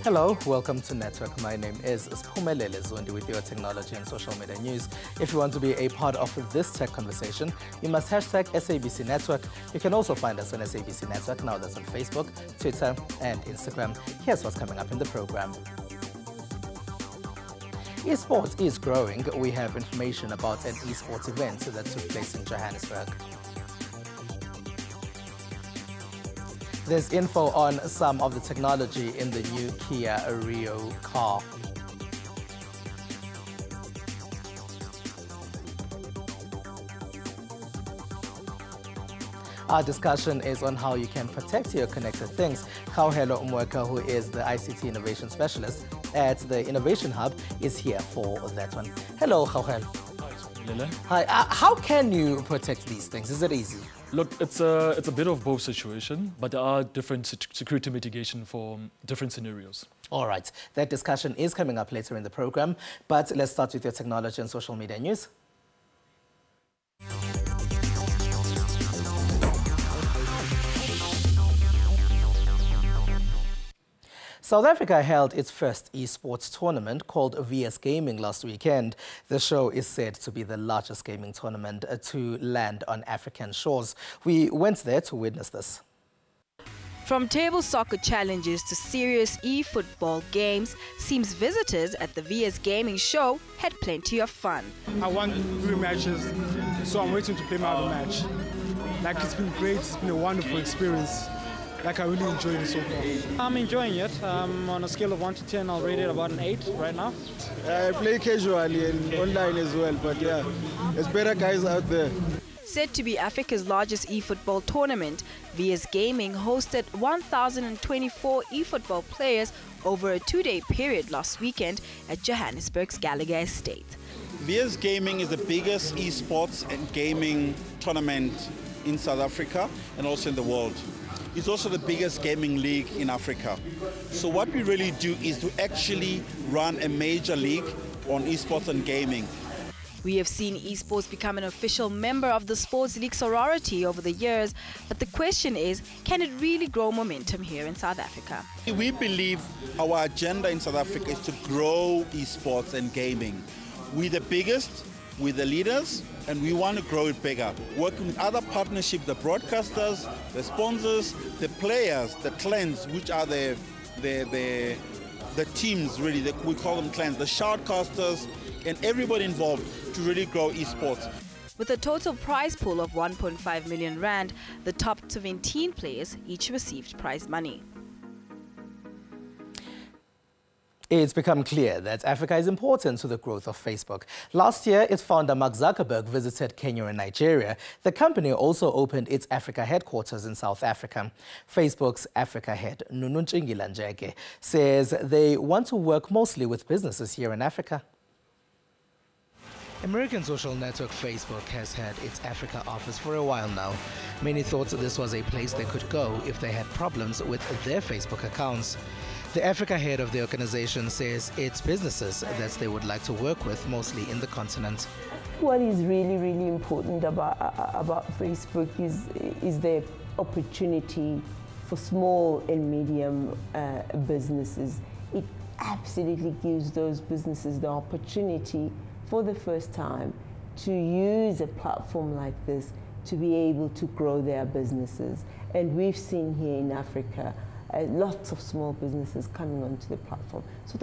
Hello, welcome to Network. My name is Sphumelele Zondi with your technology and social media news. If you want to be a part of this tech conversation, you must hashtag SABC Network. You can also find us on SABC Network. Now that's on Facebook, Twitter, and Instagram. Here's what's coming up in the program. Esports is growing. We have information about an esports event that took place in Johannesburg. There's info on some of the technology in the new Kia Rio car. Our discussion is on how you can protect your connected things. Khauhelo Umweka, who is the ICT Innovation Specialist at the Innovation Hub, is here for that one. Hello, Khauhelo. Hi. How can you protect these things? Is it easy? Look, it's a bit of both situation, but there are different security mitigation for different scenarios. All right. That discussion is coming up later in the program, but let's start with your technology and social media news. South Africa held its first esports tournament called VS Gaming last weekend. The show is said to be the largest gaming tournament to land on African shores. We went there to witness this. From table soccer challenges to serious e-football games, seems visitors at the VS Gaming show had plenty of fun. I won 3 matches, so I'm waiting to play my other match. Like, it's been great, it's been a wonderful experience. Like, I really enjoyed it so far. I'm enjoying it. On a scale of 1 to 10, I'll rate it about an 8 right now. I play casually and online as well, but yeah, there's better guys out there. Said to be Africa's largest e-football tournament, VS Gaming hosted 1,024 e-football players over a 2-day period last weekend at Johannesburg's Gallagher Estate. VS Gaming is the biggest esports and gaming tournament in South Africa and also in the world. It's also the biggest gaming league in Africa. So what we really do is to actually run a major league on esports and gaming. We have seen esports become an official member of the sports league sorority over the years, but the question is, can it really grow momentum here in South Africa? We believe our agenda in South Africa is to grow esports and gaming. We're the biggest, we're the leaders, and we want to grow it bigger. Working with other partnerships, the broadcasters, the sponsors, the players, the clans, which are the teams really, we call them clans, the shoutcasters, and everybody involved to really grow esports. With a total prize pool of 1.5 million rand, the top 17 players each received prize money. It's become clear that Africa is important to the growth of Facebook. Last year, its founder Mark Zuckerberg visited Kenya and Nigeria. The company also opened its Africa headquarters in South Africa. Facebook's Africa head, Nununchingila Njeke, says they want to work mostly with businesses here in Africa. American social network Facebook has had its Africa office for a while now. Many thought this was a place they could go if they had problems with their Facebook accounts. The Africa head of the organization says it's businesses that they would like to work with, mostly in the continent. What is really, really important about Facebook is the opportunity for small and medium businesses. It absolutely gives those businesses the opportunity for the first time to use a platform like this to be able to grow their businesses. And we've seen here in Africa lots of small businesses coming onto the platform. So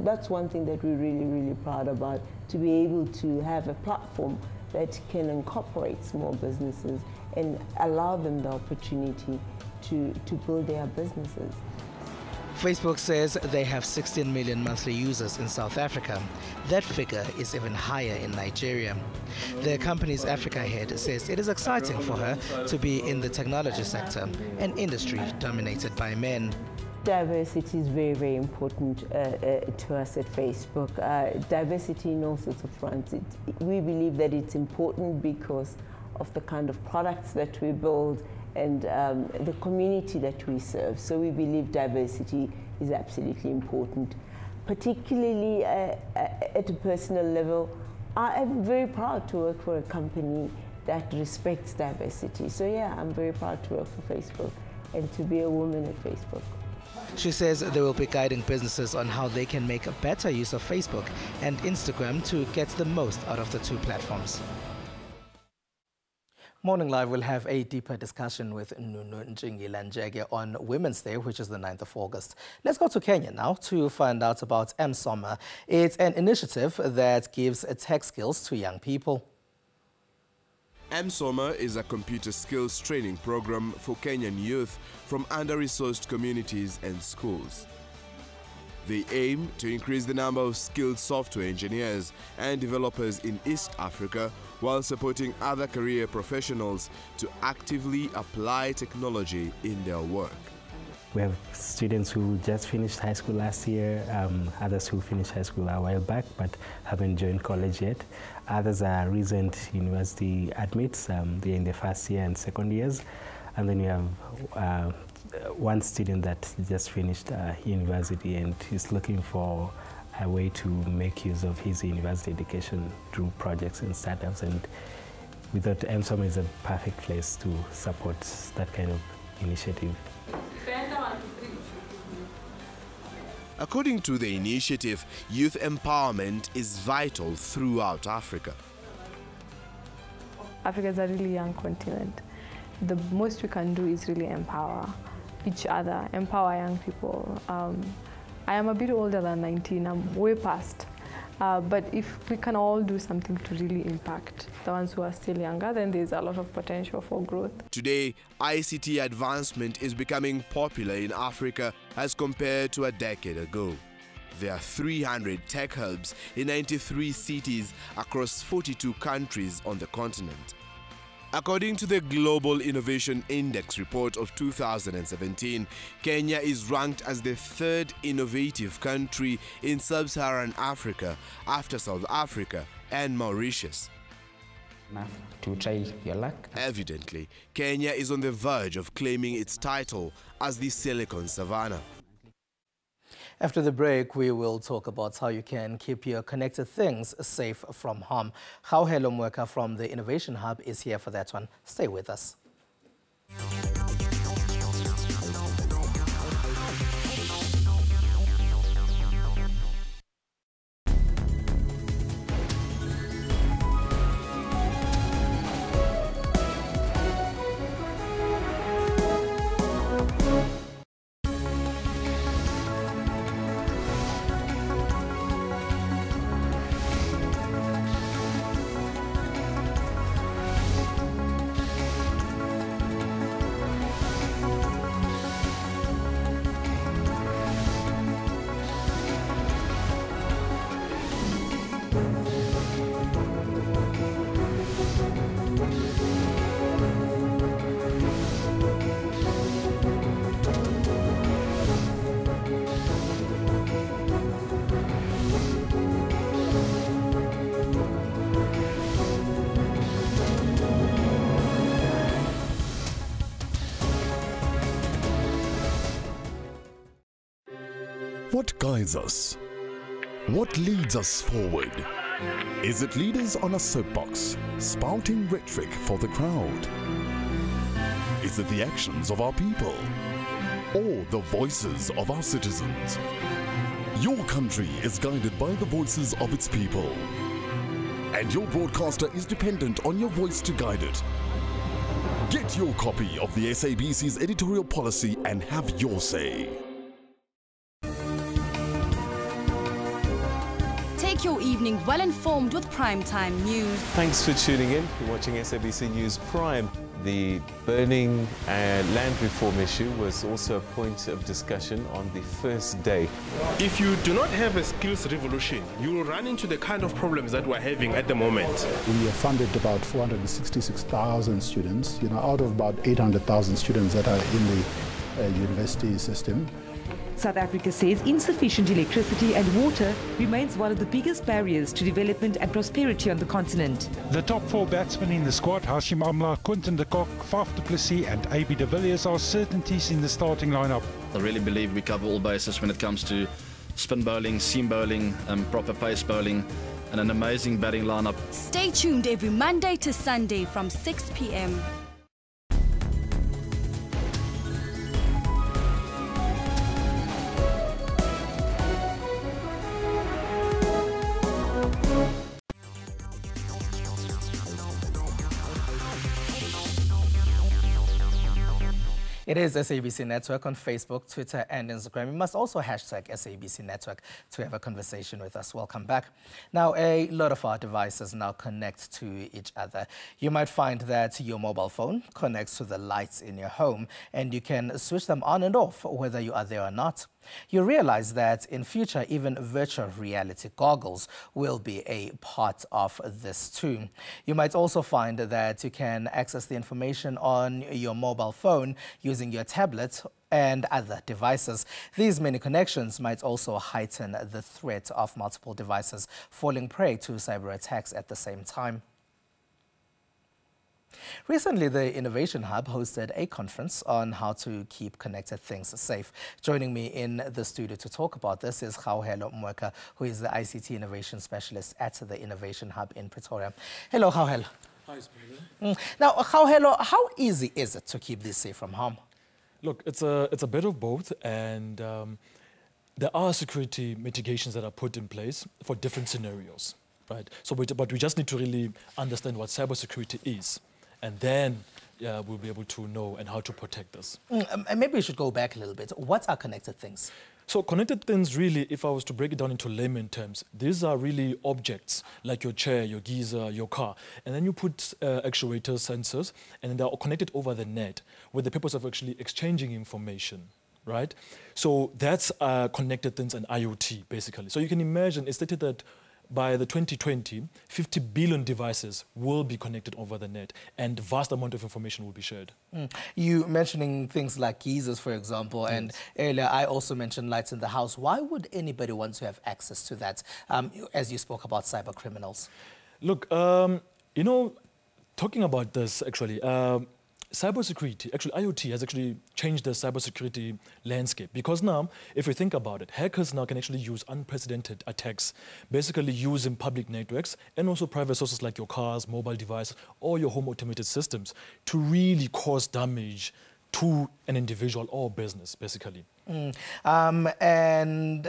that's one thing that we're really, really proud about, to be able to have a platform that can incorporate small businesses and allow them the opportunity to build their businesses. Facebook says they have 16 million monthly users in South Africa. That figure is even higher in Nigeria. The company's Africa head says it is exciting for her to be in the technology sector, an industry dominated by men. Diversity is very, very important to us at Facebook. Diversity in all sorts of fronts. We believe that it's important because of the kind of products that we build and the community that we serve. So we believe diversity is absolutely important. Particularly at a personal level, I am very proud to work for a company that respects diversity. So yeah, I'm very proud to work for Facebook and to be a woman at Facebook. She says they will be guiding businesses on how they can make a better use of Facebook and Instagram to get the most out of the two platforms. Morning Live will have a deeper discussion with Nunu Njingi-Lanjege on Women's Day, which is the 9th of August. Let's go to Kenya now to find out about M-Soma. It's an initiative that gives tech skills to young people. M-Soma is a computer skills training program for Kenyan youth from under-resourced communities and schools. They aim to increase the number of skilled software engineers and developers in East Africa while supporting other career professionals to actively apply technology in their work. We have students who just finished high school last year, others who finished high school a while back but haven't joined college yet. Others are recent university admits, they're in the first year and second years. And then we have one student that just finished university and is looking for a way to make use of his university education through projects and startups, and we thought M-Soma is a perfect place to support that kind of initiative. According to the initiative, youth empowerment is vital throughout Africa. Africa is a really young continent. The most we can do is really empower each other, empower young people. I am a bit older than 19, I'm way past. But if we can all do something to really impact the ones who are still younger, then there's a lot of potential for growth. Today, ICT advancement is becoming popular in Africa as compared to a decade ago. There are 300 tech hubs in 93 cities across 42 countries on the continent. According to the Global Innovation Index report of 2017, Kenya is ranked as the third innovative country in sub-Saharan Africa after South Africa and Mauritius. To try your luck. Evidently, Kenya is on the verge of claiming its title as the Silicon Savannah. After the break, we will talk about how you can keep your connected things safe from harm. Hello Mweka from the Innovation Hub is here for that one. Stay with us. What guides us? What leads us forward? Is it leaders on a soapbox, spouting rhetoric for the crowd? Is it the actions of our people? Or the voices of our citizens? Your country is guided by the voices of its people. And your broadcaster is dependent on your voice to guide it. Get your copy of the SABC's editorial policy and have your say. Take your evening well informed with primetime news. Thanks for tuning in. You're watching SABC News Prime. The burning land reform issue was also a point of discussion on the first day. If you do not have a skills revolution, you will run into the kind of problems that we're having at the moment. We have funded about 466,000 students, out of about 800,000 students that are in the university system. South Africa says insufficient electricity and water remains one of the biggest barriers to development and prosperity on the continent. The top four batsmen in the squad, Hashim Amla, Quinton de Kock, Faf du Plessis and AB de Villiers, are certainties in the starting lineup. I really believe we cover all bases when it comes to spin bowling, seam bowling, proper pace bowling, and an amazing batting lineup. Stay tuned every Monday to Sunday from 6 p.m. It is SABC Network on Facebook, Twitter and Instagram. You must also hashtag SABC Network to have a conversation with us. Welcome back. Now, a lot of our devices now connect to each other. You might find that your mobile phone connects to the lights in your home and you can switch them on and off whether you are there or not. You realize that in future, even virtual reality goggles will be a part of this too. You might also find that you can access the information on your mobile phone using your tablet and other devices. These many connections might also heighten the threat of multiple devices falling prey to cyber attacks at the same time. Recently, the Innovation Hub hosted a conference on how to keep connected things safe. Joining me in the studio to talk about this is Kgaugelo Mweka, who is the ICT Innovation Specialist at the Innovation Hub in Pretoria. Hello, Kgaugelo. Hi, Spiller. Now, Kgaugelo, how easy is it to keep this safe from harm? Look, it's a bit of both, and there are security mitigations that are put in place for different scenarios, right? So, but we just need to really understand what cybersecurity is. And then we'll be able to know and how to protect this. And maybe we should go back a little bit. What are connected things? So connected things, really, if I was to break it down into layman terms, these are really objects like your chair, your geyser, your car. And then you put actuators, sensors, and they're connected over the net with the purpose of actually exchanging information, right? So that's connected things and IoT, basically. So you can imagine, it's stated that by the 2020, 50 billion devices will be connected over the net and vast amount of information will be shared. You mentioning things like geysers, for example, yes. And earlier I also mentioned lights in the house. Why would anybody want to have access to that, as you spoke about cyber criminals? Look, you know, talking about this actually, cybersecurity, actually IoT has actually changed the cybersecurity landscape, because now, if you think about it, hackers now can actually use unprecedented attacks, basically using public networks and also private sources like your cars, mobile devices, or your home automated systems to really cause damage to an individual or business, basically. And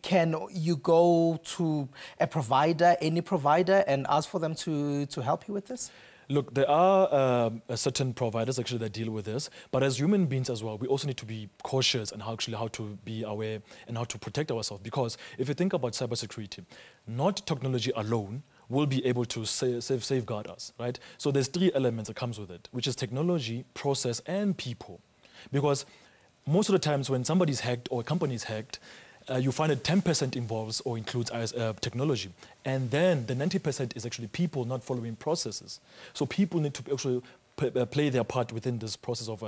can you go to a provider, any provider, and ask for them to help you with this? Look, there are certain providers actually that deal with this, but as human beings as well, we also need to be cautious and how to be aware and how to protect ourselves. Because if you think about cybersecurity, not technology alone will be able to safeguard us, right? So there's three elements that comes with it, which is technology, process, and people. Because most of the times when somebody's hacked or a company is hacked, you find that 10% involves or includes technology. And then the 90% is actually people not following processes. So people need to actually play their part within this process of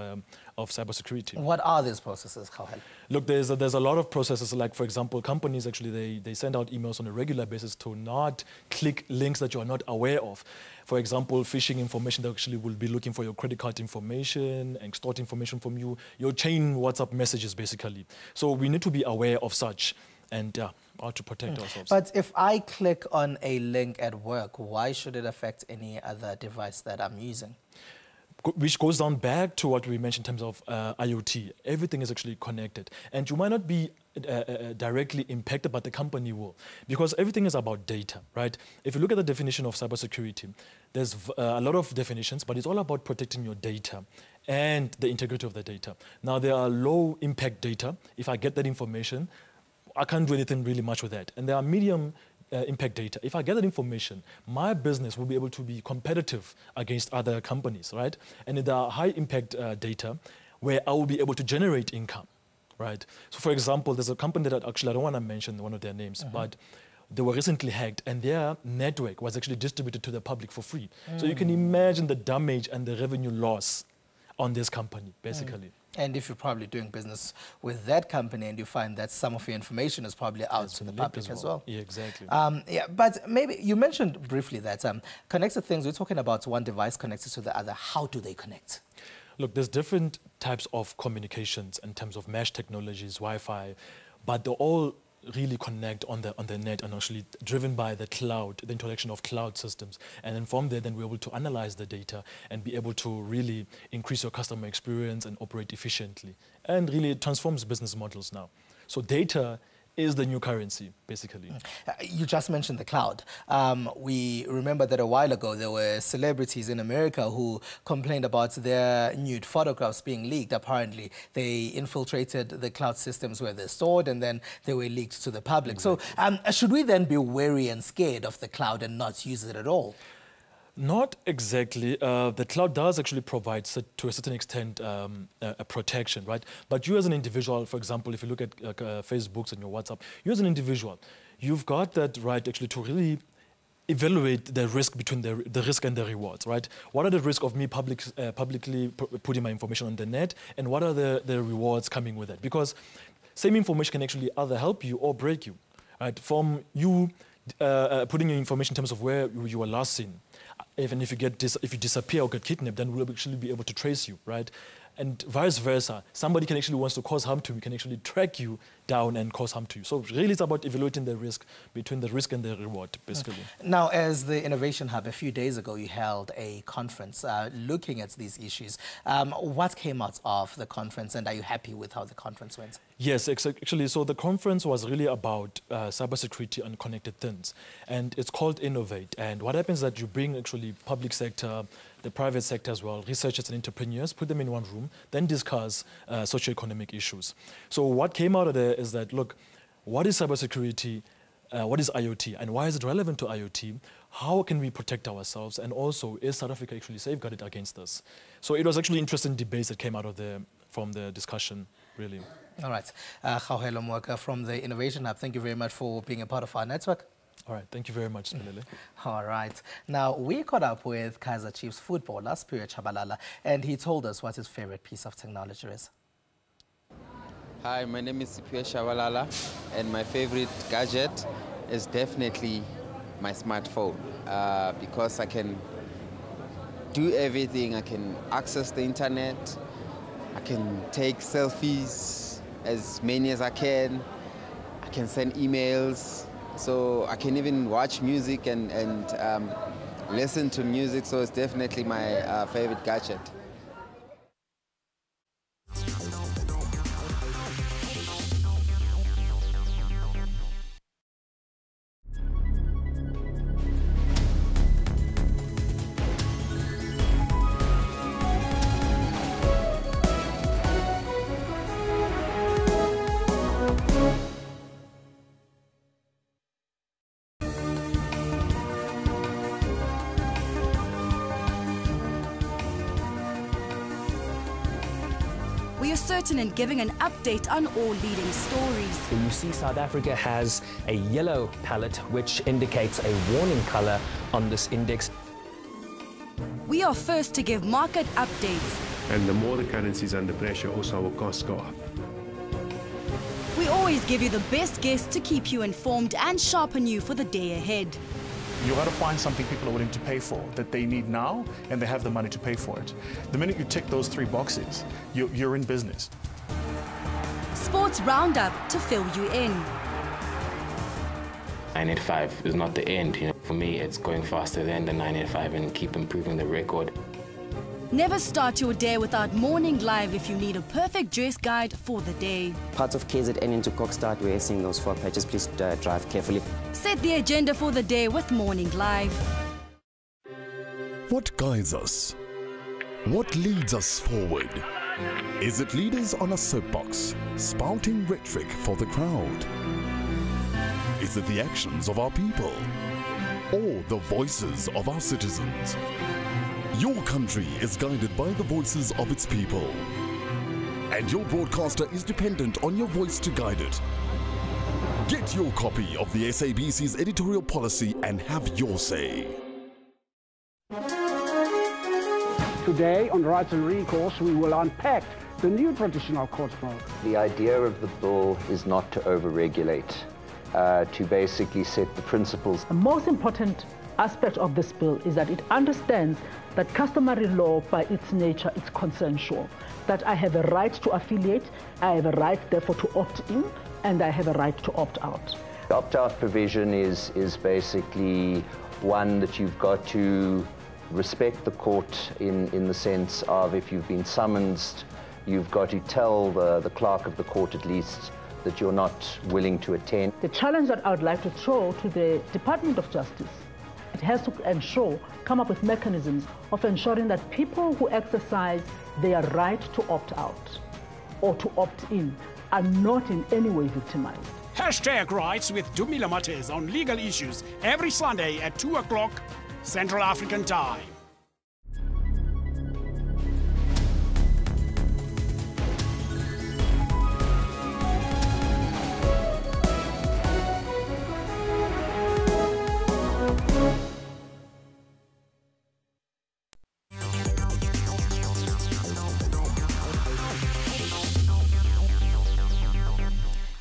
cybersecurity. What are these processes, Kgaugelo? Look, there's a lot of processes, like, for example, companies actually, they send out emails on a regular basis to not click links that you are not aware of. For example, phishing information that actually will be looking for your credit card information and extort information from you, your chain WhatsApp messages, basically. So we need to be aware of such and how to protect ourselves. But if I click on a link at work, why should it affect any other device that I'm using? Which goes down back to what we mentioned in terms of IoT. Everything is actually connected. And you might not be directly impacted, but the company will. Because everything is about data, right? If you look at the definition of cybersecurity, there's a lot of definitions, but it's all about protecting your data and the integrity of the data. Now, there are low impact data. If I get that information, I can't do anything really much with that. And there are medium impact data. If I get that information, my business will be able to be competitive against other companies, right? And there are high impact data where I will be able to generate income, right? So for example, there's a company that actually, I don't want to mention one of their names, but they were recently hacked and their network was actually distributed to the public for free. So you can imagine the damage and the revenue loss on this company, basically. And if you're probably doing business with that company and you find that some of your information is probably out to the public as well. Yeah, exactly. Yeah, but maybe you mentioned briefly that connected things, we're talking about one device connected to the other. How do they connect? Look, there's different types of communications in terms of mesh technologies, Wi-Fi, but they're all really connect on the net and actually driven by the cloud, the interaction of cloud systems. And then from there, then we're able to analyze the data and be able to really increase your customer experience and operate efficiently. And really it transforms business models now. So data is the new currency, basically. You just mentioned the cloud. We remember that a while ago there were celebrities in America who complained about their nude photographs being leaked. Apparently, they infiltrated the cloud systems where they're stored and then they were leaked to the public. Exactly. So should we then be wary and scared of the cloud and not use it at all? Not exactly. The cloud does actually provide, to a certain extent, a protection, right? But you as an individual, for example, if you look at Facebooks and your WhatsApp, you as an individual, you've got that right actually to really evaluate the risk between the risk and the rewards, right? What are the risks of me publicly putting my information on the net, and what are the rewards coming with it? Because same information can actually either help you or break you, right? From you putting your information in terms of where you were last seen. Even if you disappear or get kidnapped, then we'll actually be able to trace you, right? And vice versa. Somebody can actually wants to cause harm to you, can actually track you down and cause harm to you. So really it's about evaluating the risk, between the risk and the reward, basically. Now, as the Innovation Hub, a few days ago, you held a conference looking at these issues. What came out of the conference, and are you happy with how the conference went? Yes, actually, so the conference was really about cybersecurity and connected things. And it's called Innovate. And what happens is that you bring actually public sector, the private sector as well, researchers and entrepreneurs, put them in one room, then discuss socioeconomic issues. So what came out of there is that, look, what is cybersecurity, what is IoT, and why is it relevant to IoT? How can we protect ourselves? And also, is South Africa actually safeguarded against this? So it was actually interesting debates that came out of from the discussion, really. All right. Khauhelo Mwaka from the Innovation Hub, thank you very much for being a part of our network. All right, thank you very much, Spilele. All right. Now, we caught up with Kaizer Chiefs footballer, Spirit Chabalala, and he told us what his favorite piece of technology is. Hi, my name is Spirit Chabalala, and my favorite gadget is definitely my smartphone, because I can do everything. I can access the internet, I can take selfies, as many as I can send emails, so I can even watch music and listen to music, so it's definitely my favorite gadget. We are certain in giving an update on all leading stories. You see South Africa has a yellow palette which indicates a warning color on this index. We are first to give market updates. And the more the currency is under pressure, also our costs go up. We always give you the best guests to keep you informed and sharpen you for the day ahead. You got to find something people are willing to pay for, that they need now, and they have the money to pay for it. The minute you tick those three boxes, you're in business. Sports Roundup to fill you in. 985 is not the end. For me, it's going faster than the 985 and keep improving the record. Never start your day without Morning Live if you need a perfect dress guide for the day. Parts of KZN into Kokstad, we're seeing those 4 patches. Please drive carefully. Set the agenda for the day with Morning Live. What guides us? What leads us forward? Is it leaders on a soapbox, spouting rhetoric for the crowd? Is it the actions of our people? Or the voices of our citizens? Your country is guided by the voices of its people. And your broadcaster is dependent on your voice to guide it. Get your copy of the SABC's editorial policy and have your say. Today on Rights and Recourse, we will unpack the new traditional court model. The idea of the bill is not to over-regulate, to basically set the principles. The most important aspect of this bill is that it understands that customary law by its nature is consensual, that I have a right to affiliate, I have a right therefore to opt in, and I have a right to opt out. The opt-out provision is basically one that you've got to respect the court in the sense of if you've been summoned, you've got to tell the clerk of the court at least that you're not willing to attend. The challenge that I would like to throw to the Department of Justice, it has to come up with mechanisms of ensuring that people who exercise their right to opt out or to opt in are not in any way victimized. Hashtag Rights with Dumila Mates on legal issues every Sunday at 2 o'clock Central African Time.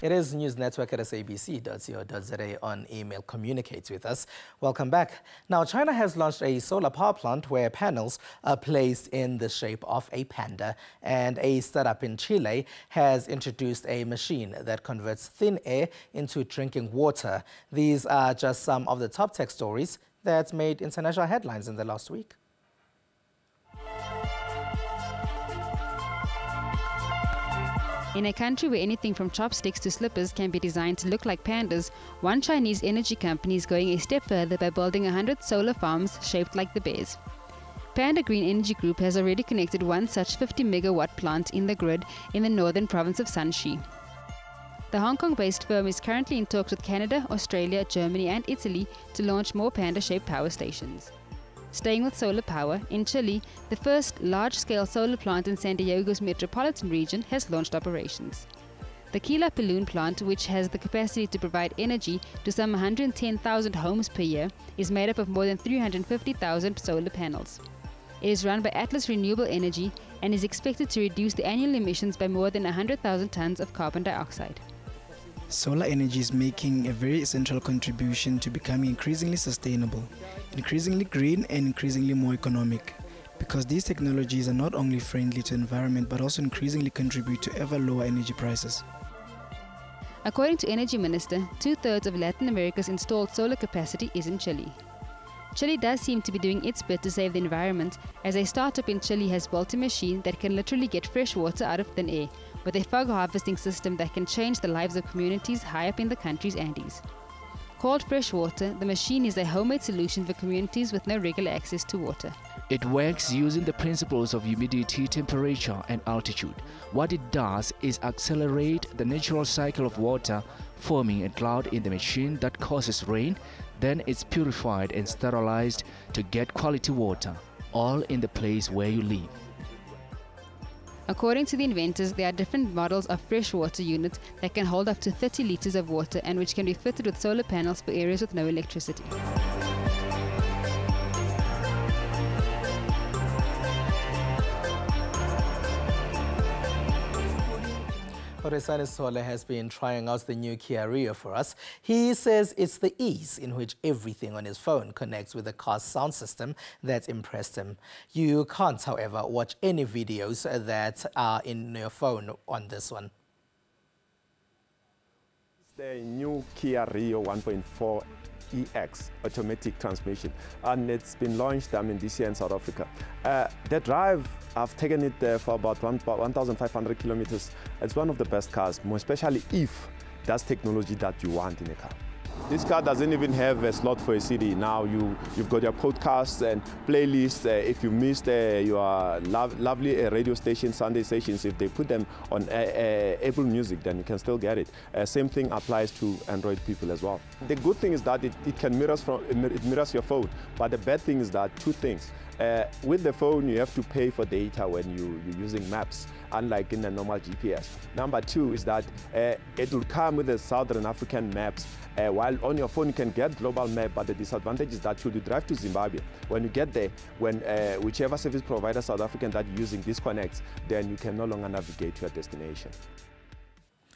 It is News Network at SABC.co.za on email. Communicate with us. Welcome back. Now, China has launched a solar power plant where panels are placed in the shape of a panda. And a startup in Chile has introduced a machine that converts thin air into drinking water. These are just some of the top tech stories that made international headlines in the last week. In a country where anything from chopsticks to slippers can be designed to look like pandas, one Chinese energy company is going a step further by building 100 solar farms shaped like the bears. Panda Green Energy Group has already connected one such 50-megawatt plant in the grid in the northern province of Shanxi. The Hong Kong-based firm is currently in talks with Canada, Australia, Germany and Italy to launch more panda-shaped power stations. Staying with solar power, in Chile, the first large-scale solar plant in San Diego's metropolitan region has launched operations. The Quilapayún plant, which has the capacity to provide energy to some 110,000 homes per year, is made up of more than 350,000 solar panels. It is run by Atlas Renewable Energy and is expected to reduce the annual emissions by more than 100,000 tons of carbon dioxide. Solar energy is making a very essential contribution to becoming increasingly sustainable, increasingly green and increasingly more economic, because these technologies are not only friendly to the environment but also increasingly contribute to ever lower energy prices. According to Energy Minister, 2/3 of Latin America's installed solar capacity is in Chile. Chile does seem to be doing its bit to save the environment, as a startup in Chile has built a machine that can literally get fresh water out of thin air, with a fog harvesting system that can change the lives of communities high up in the country's Andes. Called Freshwater, the machine is a homemade solution for communities with no regular access to water. It works using the principles of humidity, temperature and altitude. What it does is accelerate the natural cycle of water, forming a cloud in the machine that causes rain. Then it's purified and sterilized to get quality water, all in the place where you live. According to the inventors, there are different models of freshwater units that can hold up to 30 liters of water and which can be fitted with solar panels for areas with no electricity. Oresane Sole has been trying out the new Kia Rio for us. He says it's the ease in which everything on his phone connects with the car's sound system that impressed him. You can't, however, watch any videos that are in your phone on this one. The new Kia Rio 1.4 EX automatic transmission, and it's been launched this year in South Africa. The drive, I've taken it for about 1,500 kilometers. It's one of the best cars, more especially if that's technology that you want in a car. This car doesn't even have a slot for a CD. Now you've got your podcasts and playlists. If you missed your lovely radio station, Sunday stations, if they put them on Apple Music, then you can still get it. Same thing applies to Android people as well. The good thing is that it mirrors your phone, but the bad thing is that two things. With the phone, you have to pay for data when you're using maps, unlike in a normal GPS. Number two is that it will come with the Southern African maps, while on your phone you can get global map, but the disadvantage is that should you drive to Zimbabwe, when you get there, when whichever service provider South African that you're using disconnects, then you can no longer navigate to your destination.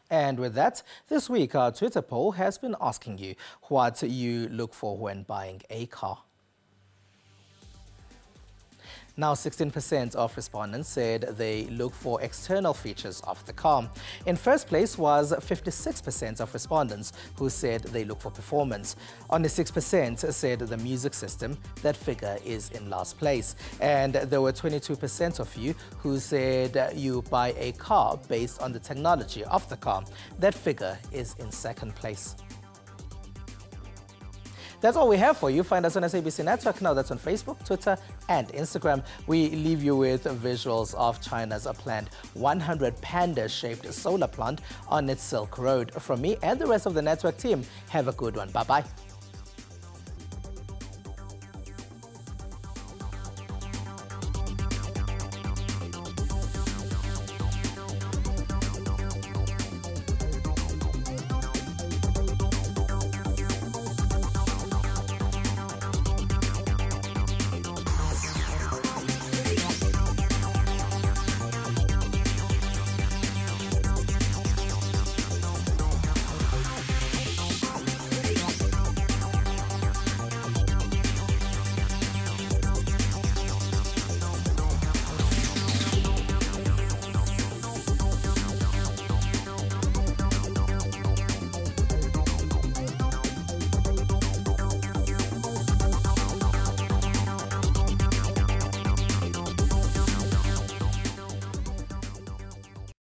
And with that, this week our Twitter poll has been asking you what you look for when buying a car. Now, 16% of respondents said they look for external features of the car. In first place was 56% of respondents who said they look for performance. Only 6% said the music system. That figure is in last place. And there were 22% of you who said you buy a car based on the technology of the car. That figure is in second place. That's all we have for you. Find us on SABC Network now. That's on Facebook, Twitter, and Instagram. We leave you with visuals of China's planned 100 panda-shaped solar plant on its Silk Road. From me and the rest of the network team, have a good one. Bye-bye.